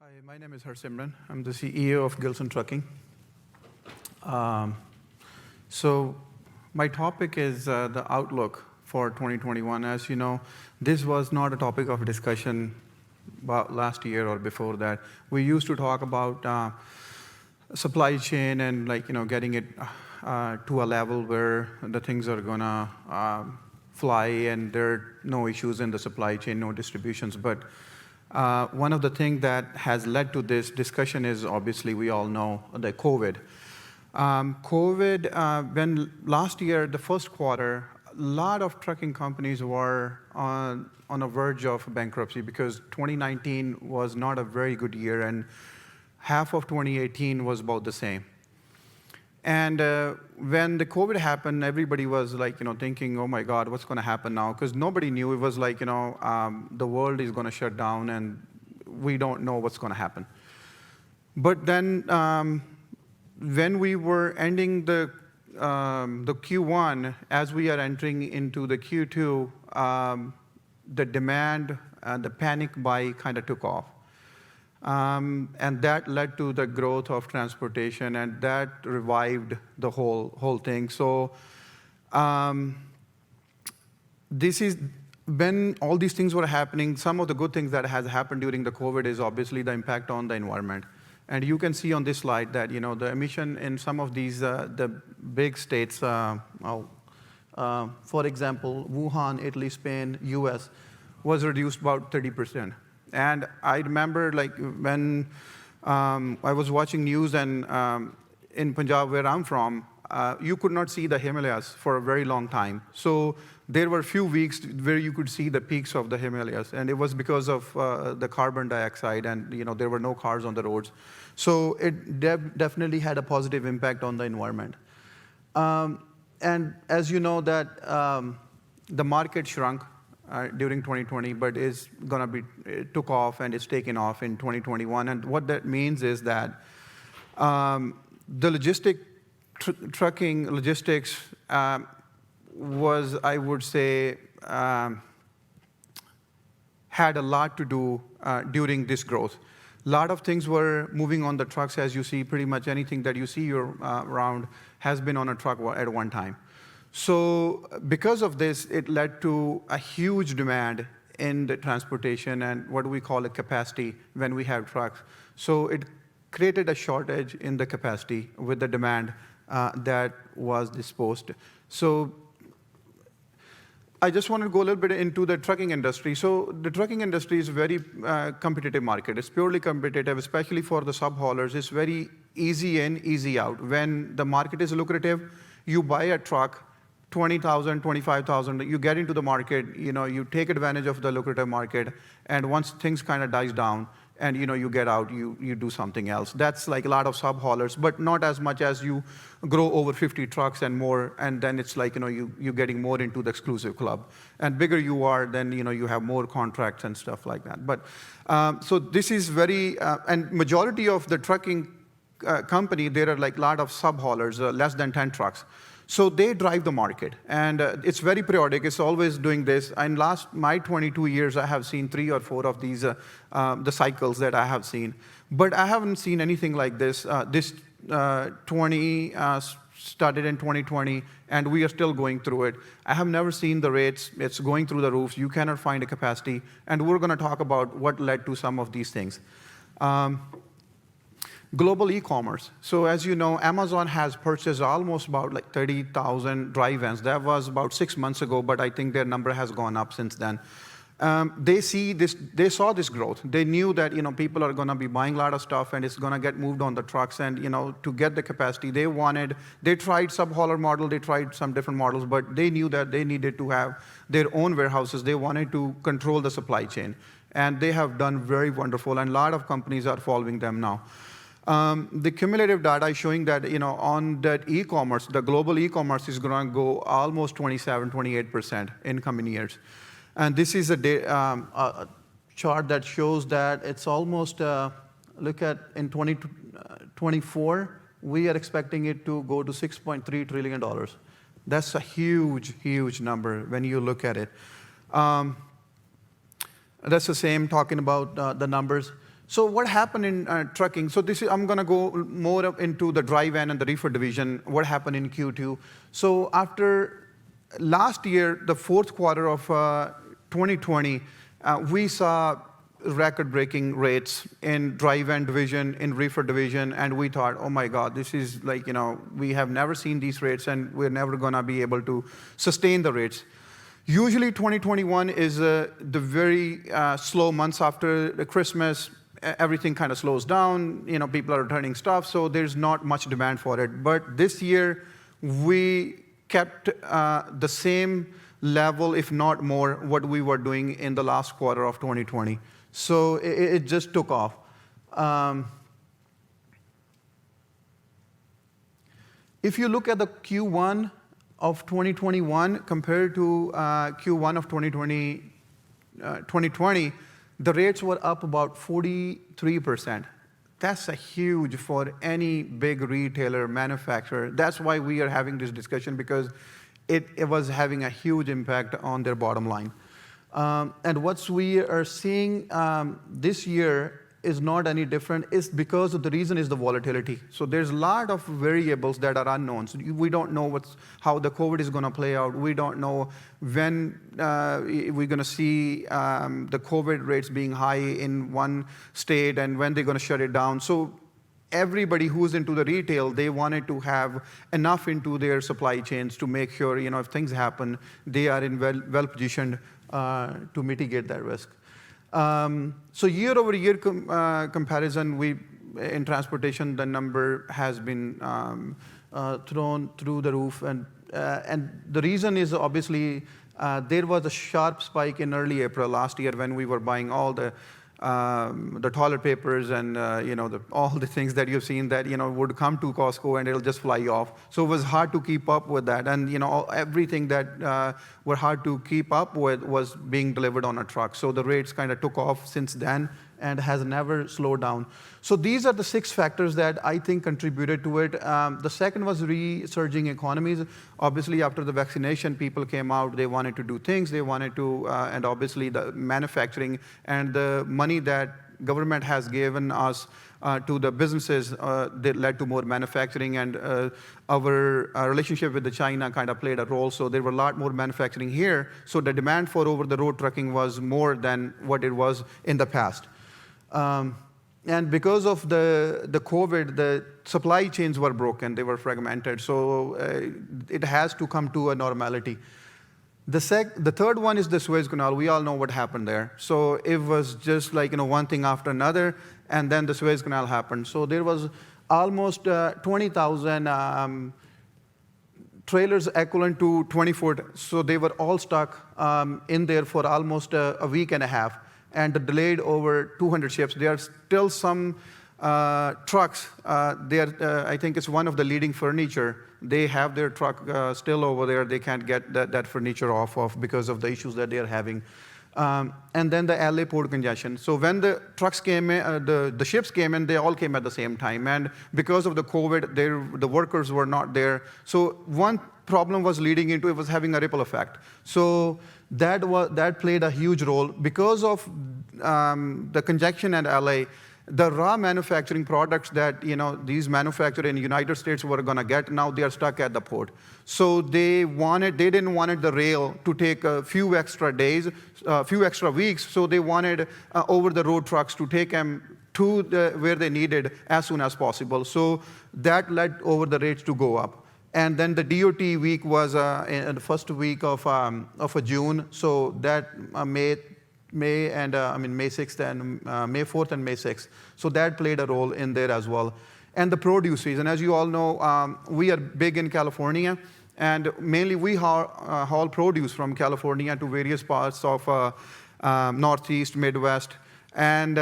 Hi, my name is Harsimran. I'm the CEO of Gillson Trucking. Um, so my topic is the outlook for 2021. As you know, this was not a topic of discussion about last year or before that. We used to talk about supply chain and getting it to a level where the things are gonna fly and there are no issues in the supply chain, no distributions. But one of the things that has led to this discussion is obviously we all know the COVID. When last year, the first quarter, a lot of trucking companies were on a verge of bankruptcy because 2019 was not a very good year and half of 2018 was about the same. And when the COVID happened, everybody was thinking, oh my God, what's going to happen now? Because nobody knew. It was the world is going to shut down and we don't know what's going to happen. But then when we were ending the Q1, as we are entering into the Q2, the demand and the panic buy kind of took off. And that led to the growth of transportation, and that revived the whole thing. So this is when all these things were happening. Some of the good things that has happened during the COVID is obviously the impact on the environment. And you can see on this slide that the emission in some of these the big states, for example, Wuhan, Italy, Spain, US, was reduced about 30%. And I remember when I was watching news and in Punjab, where I'm from, you could not see the Himalayas for a very long time. So there were few weeks where you could see the peaks of the Himalayas, and it was because of the carbon dioxide, and there were no cars on the roads. So it definitely had a positive impact on the environment. And as you know that the market shrunk during 2020, but it took off and it's taken off in 2021. And what that means is that the trucking logistics was, I would say, had a lot to do during this growth. A lot of things were moving on the trucks. As you see, pretty much anything that you see around has been on a truck at one time. So because of this, it led to a huge demand in the transportation and what we call a capacity when we have trucks. So it created a shortage in the capacity with the demand that was disposed. So I just want to go a little bit into the trucking industry. So the trucking industry is a very competitive market. It's purely competitive, especially for the sub-haulers. It's very easy in, easy out. When the market is lucrative, you buy a truck, 20,000, 25,000, you get into the market, you take advantage of the lucrative market, and once things kind of dies down, and you get out, you do something else. That's like a lot of sub-haulers, but not as much as you grow over 50 trucks and more, and then it's like, you're getting more into the exclusive club. And bigger you are, then you have more contracts and stuff like that. But so this is very, and majority of the trucking company, there are a lot of sub-haulers, less than 10 trucks. So they drive the market, and it's very periodic. It's always doing this. And my 22 years, I have seen 3 or 4 of these, the cycles that I have seen. But I haven't seen anything like this. This started in 2020, and we are still going through it. I have never seen the rates. It's going through the roofs. You cannot find a capacity. And we're going to talk about what led to some of these things. Global e-commerce. So as you know, Amazon has purchased almost about 30,000 dry vans. That was about 6 months ago, but I think their number has gone up since then. They saw this growth. They knew that people are going to be buying a lot of stuff and it's going to get moved on the trucks. And to get the capacity they tried sub-hauler model, they tried some different models, but they knew that they needed to have their own warehouses. They wanted to control the supply chain, and they have done very wonderful. And a lot of companies are following them now. The cumulative data is showing that on that e-commerce, the global e-commerce is going to go almost 27-28% in coming years. And this is a chart that shows that it's almost, look at in 2024, we are expecting it to go to $6.3 trillion. That's a huge, huge number when you look at it. That's the same talking about the numbers. So what happened in trucking? So I'm going to go more into the dry van and the reefer division, what happened in Q2. So after last year, the fourth quarter of 2020, we saw record-breaking rates in dry van division, in reefer division, and we thought, oh my God, this is like, we have never seen these rates, and we're never going to be able to sustain the rates. Usually 2021 is the very slow months after the Christmas. Everything kind of slows down, people are returning stuff, so there's not much demand for it. But this year, we kept the same level, if not more, what we were doing in the last quarter of 2020. So it just took off. If you look at the Q1 of 2021 compared to Q1 of 2020, the rates were up about 43%. That's a huge for any big retailer, manufacturer. That's why we are having this discussion, because it was having a huge impact on their bottom line. And what we are seeing this year is not any different. It's because of the reason is the volatility. So there's a lot of variables that are unknowns. We don't know how the COVID is going to play out. We don't know when we're going to see the COVID rates being high in one state and when they're going to shut it down. So everybody who's into the retail, they wanted to have enough into their supply chains to make sure, if things happen, they are in well positioned to mitigate that risk. So year-over-year comparison, in transportation, the number has been thrown through the roof. And the reason is obviously there was a sharp spike in early April last year when we were buying all the toilet papers and all the things that you've seen that would come to Costco and it'll just fly off. So it was hard to keep up with that, and everything that were hard to keep up with was being delivered on a truck. So the rates kind of took off since then and has never slowed down. So these are the 6 factors that I think contributed to it. The second was resurging economies. Obviously, after the vaccination, people came out, they wanted to do things, they wanted to, and obviously the manufacturing and the money that government has given us to the businesses, that led to more manufacturing, and our relationship with the China kind of played a role. So there were a lot more manufacturing here. So the demand for over-the-road trucking was more than what it was in the past. And because of the COVID, the supply chains were broken, they were fragmented. So it has to come to a normality. The third one is the Suez Canal. We all know what happened there. So it was just like one thing after another, and then the Suez Canal happened. So there was almost 20,000 trailers equivalent to 20 foot. So they were all stuck in there for almost a week and a half, and delayed over 200 ships. There are still some trucks. I think it's one of the leading furniture. They have their truck still over there. They can't get that furniture off of because of the issues that they are having. And then the LA port congestion. So when the trucks came in, the ships came in, they all came at the same time. And because of the COVID, the workers were not there. So one problem was leading into it was having a ripple effect. So that played a huge role. Because of the congestion at LA, the raw manufacturing products that these manufacturers in the United States were going to get, now they are stuck at the port. So they didn't want the rail to take a few extra days, a few extra weeks. So they wanted over-the-road trucks to take them to where they needed as soon as possible. So that led over the rates to go up. And then the DOT week was in the first week of June. So that May 6th and May 4th and May 6th. So that played a role in there as well. And the produce season, as you all know, we are big in California, and mainly we haul produce from California to various parts of Northeast, Midwest. And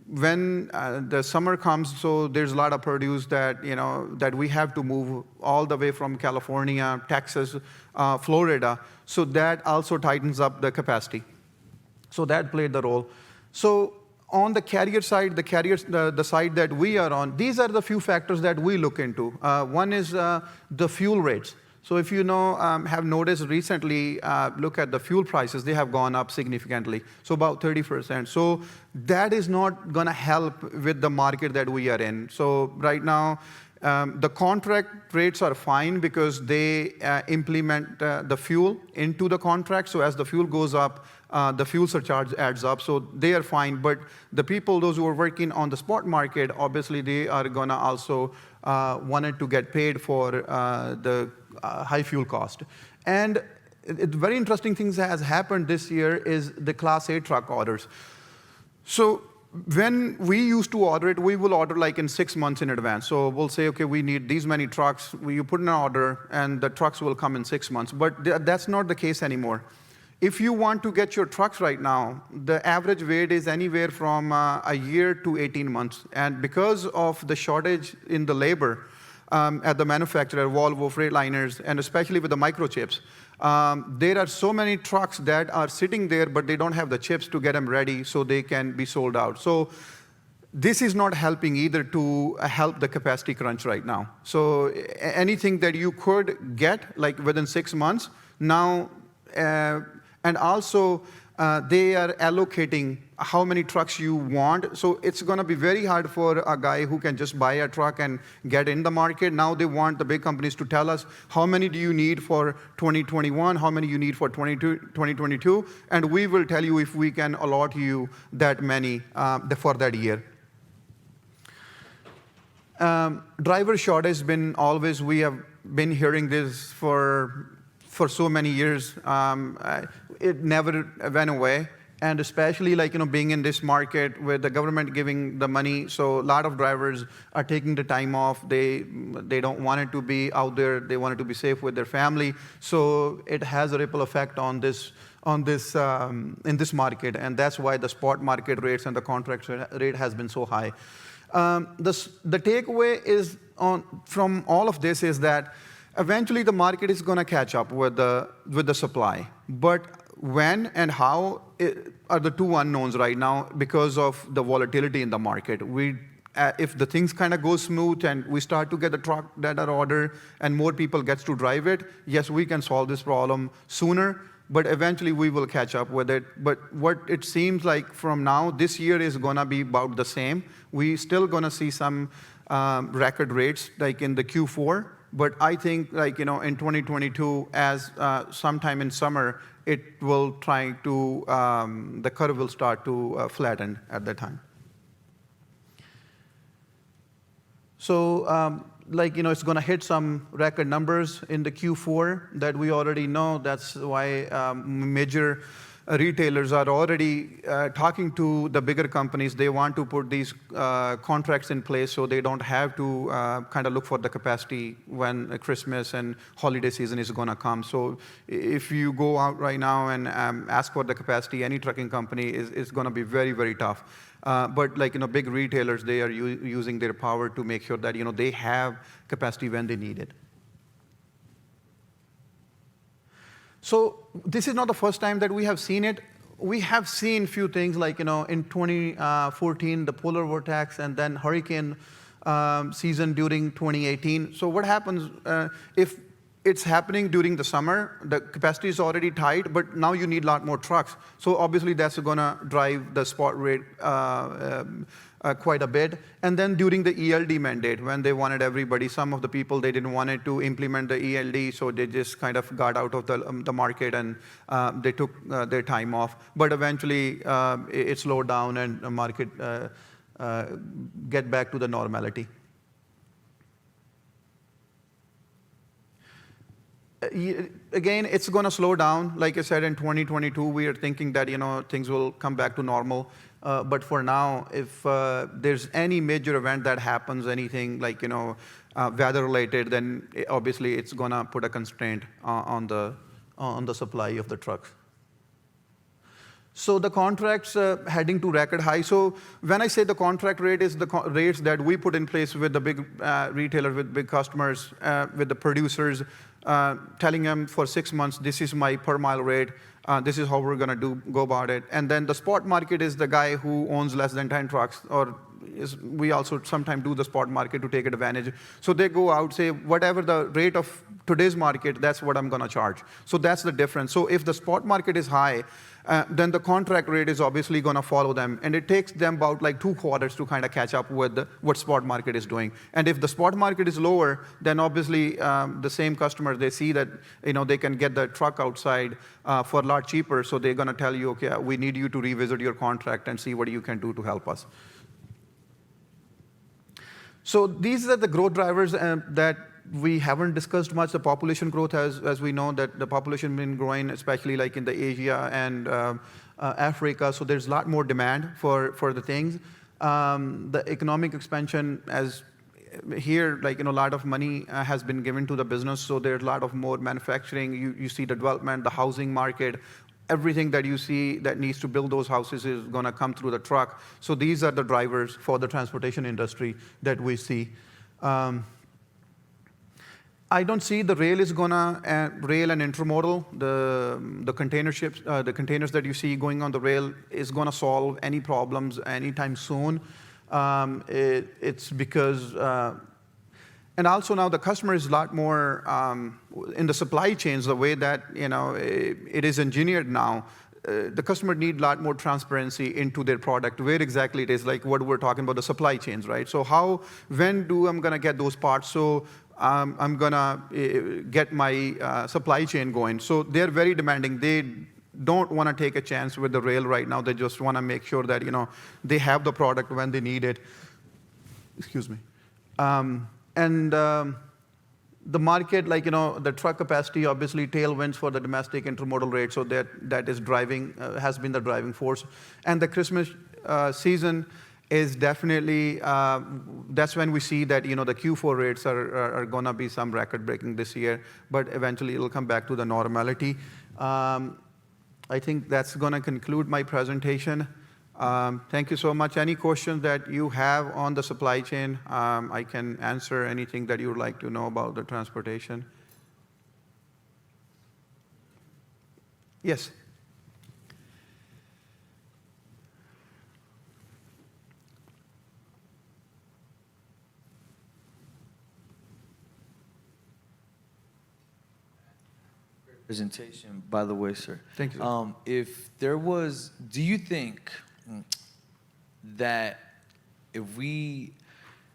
when the summer comes, so there's a lot of produce that that we have to move all the way from California, Texas, Florida. So that also tightens up the capacity. So that played the role. So on the carrier side, the side that we are on, these are the few factors that we look into. One is the fuel rates. So if you know, have noticed recently, look at the fuel prices, they have gone up significantly, so about 30%. So that is not gonna help with the market that we are in. So right now, the contract rates are fine because they implement the fuel into the contract. So as the fuel goes up, the fuel surcharge adds up. So they are fine. But the people, those who are working on the spot market, obviously they are going to also wanted to get paid for the high fuel cost. And very interesting things has happened this year is the Class A truck orders. So when we used to order it, we will order like in 6 months in advance. So we'll say, okay, we need these many trucks. You put in an order, and the trucks will come in 6 months. But that's not the case anymore. If you want to get your trucks right now, the average wait is anywhere from a year to 18 months. And because of the shortage in the labor at the manufacturer, Volvo, Freightliners, and especially with the microchips, there are so many trucks that are sitting there, but they don't have the chips to get them ready so they can be sold out. So this is not helping either to help the capacity crunch right now. So anything that you could get like within 6 months, now, and also they are allocating how many trucks you want. So it's going to be very hard for a guy who can just buy a truck and get in the market. Now they want the big companies to tell us how many do you need for 2021, how many you need for 2022, and we will tell you if we can allot you that many for that year. Driver shortage has been always, we have been hearing this for so many years. It never went away. And especially like, being in this market with the government giving the money, so a lot of drivers are taking the time off. They don't want it to be out there. They want it to be safe with their family. So it has a ripple effect on this in this market, and that's why the spot market rates and the contract rate has been so high. The takeaway is from all of this is that eventually the market is going to catch up with the supply, but when and how are the two unknowns right now because of the volatility in the market. If the things kind of go smooth and we start to get the truck that are ordered and more people gets to drive it, yes, we can solve this problem sooner, but eventually we will catch up with it. But what it seems like from now, this year is going to be about the same. We still going to see some record rates like in the Q4, but I think like, in 2022, as sometime in summer, it will try to, the curve will start to flatten at that time. So it's going to hit some record numbers in the Q4 that we already know. That's why major retailers are already talking to the bigger companies. They want to put these contracts in place so they don't have to kind of look for the capacity when Christmas and holiday season is going to come. So if you go out right now and ask for the capacity, any trucking company is going to be very, very tough. But big retailers, they are using their power to make sure that they have capacity when they need it. So this is not the first time that we have seen it. We have seen few things like, in 2014, the polar vortex, and then hurricane season during 2018. So what happens if it's happening during the summer, the capacity is already tight, but now you need a lot more trucks. So obviously that's going to drive the spot rate quite a bit. And then during the ELD mandate, when they wanted everybody, some of the people, they didn't want it to implement the ELD, so they just kind of got out of the market and they took their time off. But eventually it slowed down and the market get back to the normality. Again, it's going to slow down. Like I said, in 2022, we are thinking that things will come back to normal. But for now, if there's any major event that happens, anything like weather-related, then obviously it's going to put a constraint on the supply of the trucks. So the contracts heading to record high. So when I say the contract rate is the rates that we put in place with the big retailers, with big customers, with the producers, telling them for 6 months, this is my per mile rate, this is how we're going to go about it. And then the spot market is the guy who owns less than 10 trucks or we also sometimes do the spot market to take advantage. So they go out, say, whatever the rate of today's market, that's what I'm going to charge. So that's the difference. So if the spot market is high, then the contract rate is obviously going to follow them. And it takes them about like 2 quarters to kind of catch up with what spot market is doing. And if the spot market is lower, then obviously the same customers, they see that they can get the truck outside for a lot cheaper. So they're going to tell you, okay, we need you to revisit your contract and see what you can do to help us. So these are the growth drivers that we haven't discussed much. The population growth, as we know, that the population has been growing, especially like in the Asia and Africa. So there's a lot more demand for the things. The economic expansion, as here, like a lot of money has been given to the business. So there's a lot of more manufacturing. You see the development, the housing market. Everything that you see that needs to build those houses is going to come through the truck. So these are the drivers for the transportation industry that we see. I don't see the rail is gonna rail and intermodal. The container ships, the containers that you see going on the rail is gonna solve any problems anytime soon. It's because, and also now the customer is a lot more in the supply chains. The way that it is engineered now, the customer need a lot more transparency into their product, where exactly it is, like what we're talking about, the supply chains, right? So when I'm gonna get those parts? So I'm gonna get my supply chain going. So they're very demanding. They don't want to take a chance with the rail right now. They just want to make sure that they have the product when they need it. Excuse me. The market, like the truck capacity, obviously tailwinds for the domestic intermodal rate. So that is driving, has been the driving force. And the Christmas season is definitely, that's when we see that the Q4 rates are going to be some record-breaking this year, but eventually it'll come back to the normality. I think that's going to conclude my presentation. Thank you so much. Any questions that you have on the supply chain, I can answer anything that you would like to know about the transportation. Yes. Presentation, by the way, sir. Thank you. If there was, do you think that if we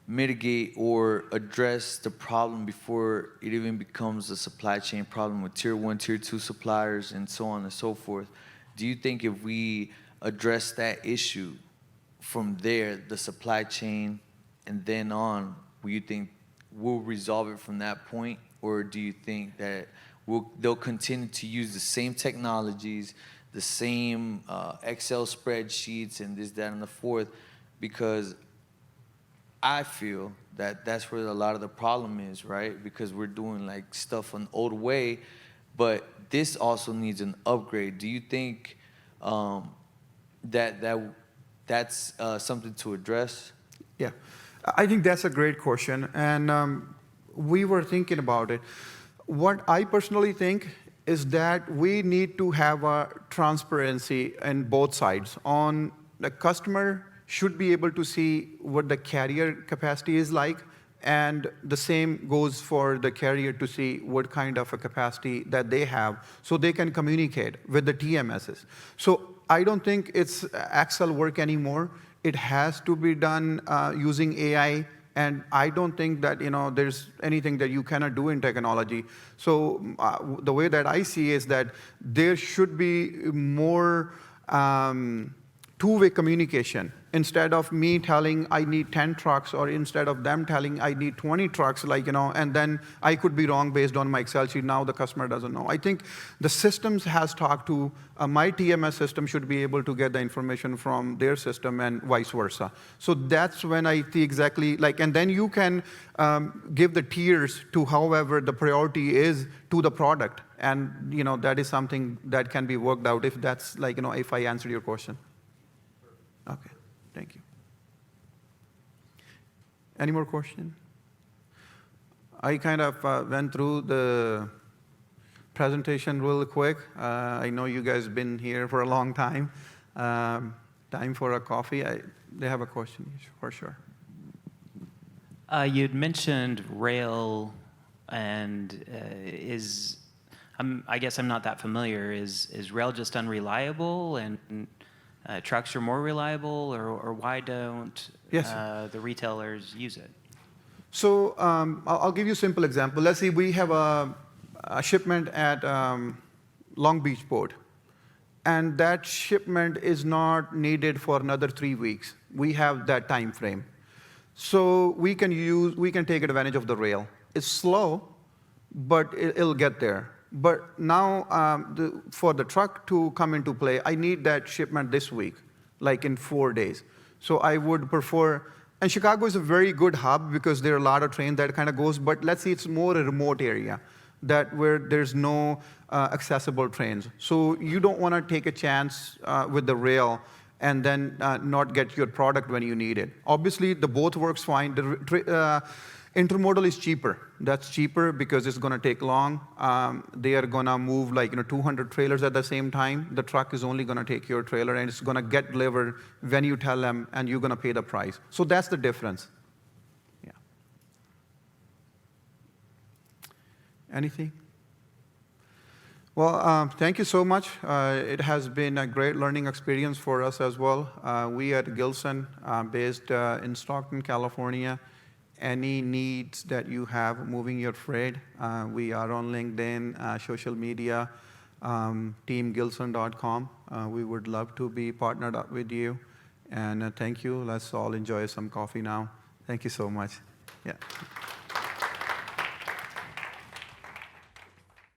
mitigate or address the problem before it even becomes a supply chain problem with tier 1, tier 2 suppliers and so on and so forth, do you think if we address that issue from there, the supply chain, and then on, will you think we'll resolve it from that point? Or do you think that they'll continue to use the same technologies, the same Excel spreadsheets and this, that, and the fourth? Because I feel that that's where a lot of the problem is, right? Because we're doing like stuff an old way, but this also needs an upgrade. Do you think that's something to address? Yeah, I think that's a great question, and we were thinking about it. What I personally think is that we need to have a transparency in both sides. On the customer should be able to see what the carrier capacity is like, and the same goes for the carrier to see what kind of a capacity that they have, so they can communicate with the TMSs. So I don't think it's Excel work anymore. It has to be done using AI. And I don't think that there's anything that you cannot do in technology. So the way that I see is that there should be more two-way communication. Instead of me telling I need 10 trucks, or instead of them telling I need 20 trucks, and then I could be wrong based on my Excel sheet. Now the customer doesn't know. I think the systems has talked to, my TMS system should be able to get the information from their system and vice versa. So that's when I see exactly, and then you can give the tiers to however the priority is to the product. And that is something that can be worked out, if that's if I answered your question. Okay. Thank you. Any more questions? I kind of went through the presentation real quick. I know you guys have been here for a long time. time for a coffee. They have a question, for sure. You'd mentioned rail, and I guess I'm not that familiar. Is rail just unreliable, and trucks are more reliable, or why don't the retailers use it? So I'll give you a simple example. Let's say we have a shipment at Long Beach Port, and that shipment is not needed for another 3 weeks. We have that time frame. So we can take advantage of the rail. It's slow, but it'll get there. But now for the truck to come into play, I need that shipment this week, like in 4 days. So I would prefer, and Chicago is a very good hub because there are a lot of trains that kind of goes, but let's say it's more a remote area where there's no accessible trains. So you don't want to take a chance with the rail and then not get your product when you need it. Obviously, the both works fine. Intermodal is cheaper. That's cheaper because it's going to take long. They are going to move like 200 trailers at the same time. The truck is only going to take your trailer, and it's going to get delivered when you tell them, and you're going to pay the price. So that's the difference. Yeah. Anything? Well, thank you so much. It has been a great learning experience for us as well. We at Gillson, based in Stockton, California. Any needs that you have moving your freight, we are on LinkedIn, social media, teamgillson.com. We would love to be partnered up with you. And thank you. Let's all enjoy some coffee now. Thank you so much. Yeah.